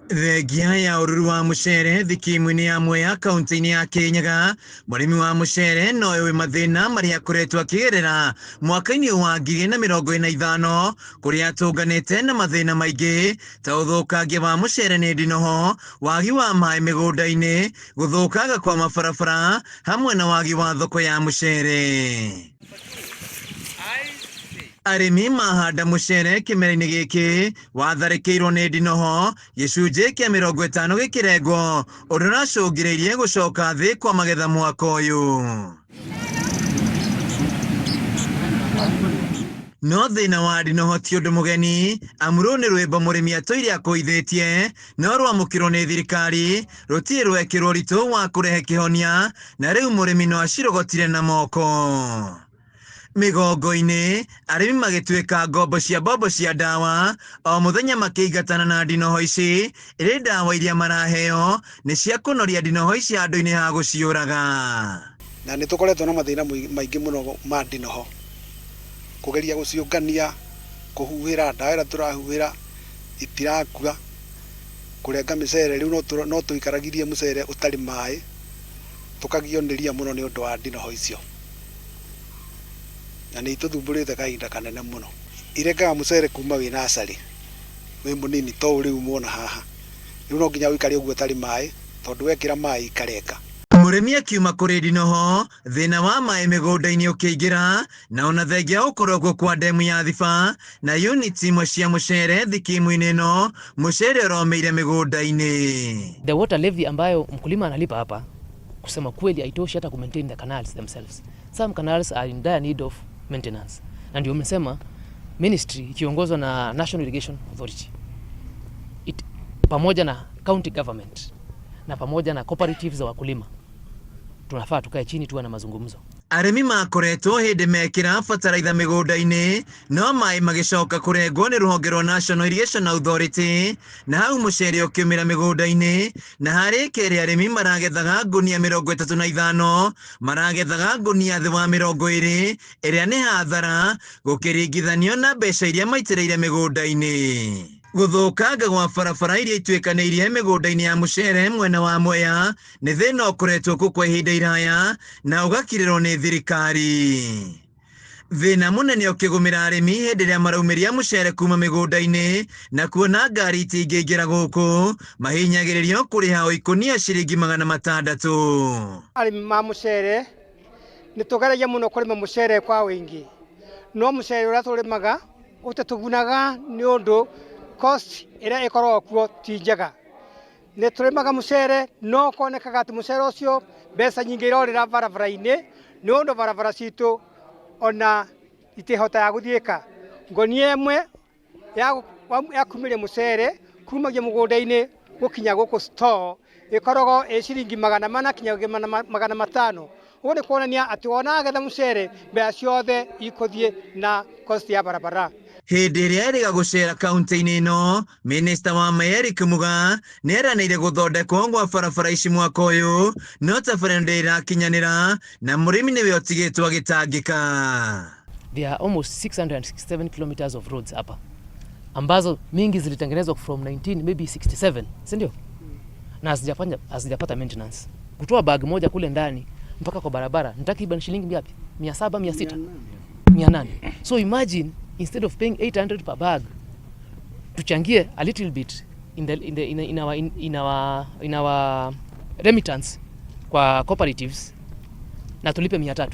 Thengia ya ururu wa mucere thikimu-ini ya Mwea kaunti-ini ya Kirinyaga, murimi wa mucere no ewe mathina maria akoretwo akigerera mwaka-ini wa 2025 kuria atunganite na mathina maingi ta uthukangia wa mucere ni ndinoho, wagi wa mai migunda-ini, guthukanga kwa mabarabara hamwe na wagi wa thoko ya mucere. Arimi mahanda mucere kimera-ini giki watharikirwo ni ndinoho gicunji kia 50 gikirengo undu uracungireirie gucoka thi kwa magetha mwaka uyu. No thina wa ndinoho ti undu mugeni, amuru ni rwimbo murimi atoire akuithitie no rwamukirwo ni thirikari rutiri rwekirwo ritu wa kurehe kihonia na riu murimi no acirogotire na moko. Migongo-ini arimi magituika ngombo cia ndawa o muthenya makiingatana na ndinoho ici, iri ndawa iria maraheo ni cia kunoria ndinoho ici handu-ini ha guciuraga. Na ni tukoretwo na mathina maingi muno ma ndinoho, kugeria guciungania, kuhuhira ndawa ira turahuhira itirakua, kurenga micere riu no tuikaragirie mucere utari mai, tukagionderia muno ni undu wa ndinoho icio. Na ni tuthumburite kahinda kanene muno. Irengaga mucere kuma wi nasari wi munini to riu muona haha, riu no nginya wikare uguo tari mai tondu wekira mai ikarenga. Murimi akiuma kuri ndinoho, thina wa mai migunda-ini ukiingira na ona thengia ukorwo kwa demu ya Thiba na unit imwe cia mucere thikimu-ini ino, mucere uromeire migunda-ini. The water levy ambayo mkulima analipa hapa kusema kweli haitoshi hata ku maintain the canals themselves. Some canals are in dire need of maintenance. Na ndio umesema ministry ikiongozwa na National Irrigation Authority pamoja na county government na pamoja na cooperatives za wakulima tunafaa tukae chini tuwe na mazungumzo. Arimi makoretwo hindi mekira bataraitha migunda-ini no mai magicoka kurengwo ni ruhonge rwa National Irrigation Authority na hau mucere ukiumira migunda-ini na hari keri arimi maragethaga ngunia 35 maragethaga ngunia thi wa 20 iria ni hathara gukiringithanio na mbeca iria maitireire migunda-ini. Guthukanga gwa barabara iria ituikaniirie migunda-ini ya mucere mwena wa Mwea ni thina ukoretwo kuo kwa ihinda iraya na ugakirirwo ni thirikari. Thina munene ukigumira arimi hindi ria maraumiria mucere kuma migunda-ini na kuona ngari itingiingira guku mahinyagiririo kuriha ikunia ciringi 600. Arimi ma mucere ni tugeragia muno kurima mucere kwa wingi, no mucere uria turimaga utatugunaga ni undu cost ira ikorwo kuo ti njega. Ni turimaga mucere no konekaga ati mucere ucio mbeca nyingi irorira barabara-ini ni undu barabara citu ona itihota ya guthiika. Ngonia imwe ya kumiria mucere kumagia mugunda-ini gukinya guku store ikoragwo ciringi 400 kinyagia 500. Ugu ni kuonania ati wona agetha mucere mbeca ciothe ikuthie na cost ya barabara. Hindi iria iriga gucera kaunti-ini ino, minista wa mai Eric Muga ni eranĩire guthondekwo gwa barabara ici mwaka uyu no tabara ndirakinyanira na murimi niwe utigitwo agitangika. There are almost 667 kilometers of roads hapa ambazo mingi zilitengenezwa from 1967, si ndio? Na hazijapata maintenance. Kutoa bag moja kule ndani mpaka kwa barabara ni takriban shilingi ngapi? 700, 600, 800. So imagine instead of paying 800 per bag, tuchangie a little bit in our remittance kwa cooperatives na tulipe 300.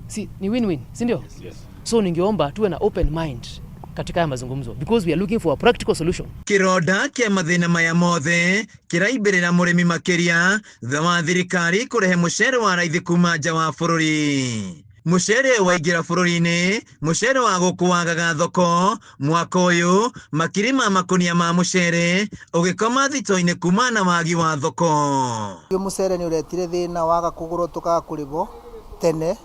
Si ni win-win, si ndio? Yes. So ningeomba tuwe na open mind katika haya mazungumzo because we are looking for a practical solution. Kironda kia mathina maya mothe kiraimbirira murimi makiria thutha wa thirikari kurehe mucere wa raithi kuma nja wa bururi. Mucere waingira bururi-ini, mucere wa gukuangaga thoko mwaka uyu makirima makunia ma mucere ugikoma thito-ini kuma na wagi wa thoko. Uyu mucere ni uretire thina waga kugurwo tukakuribwo tene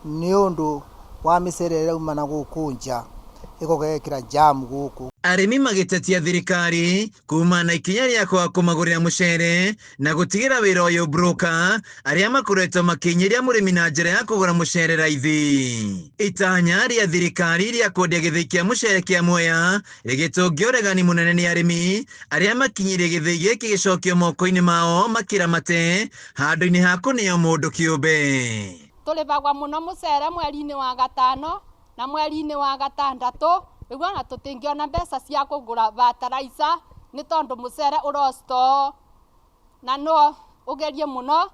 ni undu wa micere irauma na guku nja igogekira jam guku. Arimi magitetia thirikari kuma na ikinya ria kwa kumagurira mucere na gutigira wira uyu broker aria makoretwo makinyiria murimi na njira ya kugura mucere raithi. Itanya ria thirikari ria kwendia githii kia mucere kia Mwea rigitungio uregani munene ni arimi aria makinyirie githii giki gicokio moko-ini mao makiramate handu-ini ha kuneo mundu kiumbe. Tulivagwa muno mucere mweri-ini wa gatano na mweri-ini wa gatandatu niguo na tutingiona mbeca cia kugura fertilizer ni tondu mucere urosto na no ugerie muno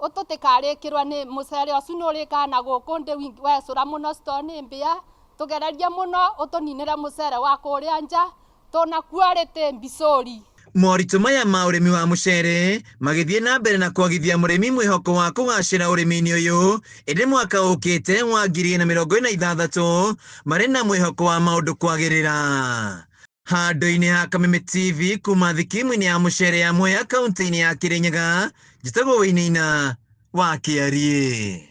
ututikarikirwa ni mucere ucio nurikana guku ndi wecura muno store ni mbia tugererie muno utuninire mucere wa kuria nja tuna quality mbicuri. Moritũ maya ma ũrĩmi wa mũcere magĩthiĩ na mbere na kwagithia mũrĩmi mwĩhoko wa kũgacĩra ũrĩmi-inĩ ũyũ ĩndĩ mwaka ũkĩte wa 2026 marĩ na mwĩhoko wa maũndũ kwagĩrĩra. Handũ-inĩ ha Kameme TV kuma thikimu-inĩ ya mũcere ya Mwea kaunti-inĩ ya Kirinyaga, njĩtagwo Wĩinaina wa Kĩarie.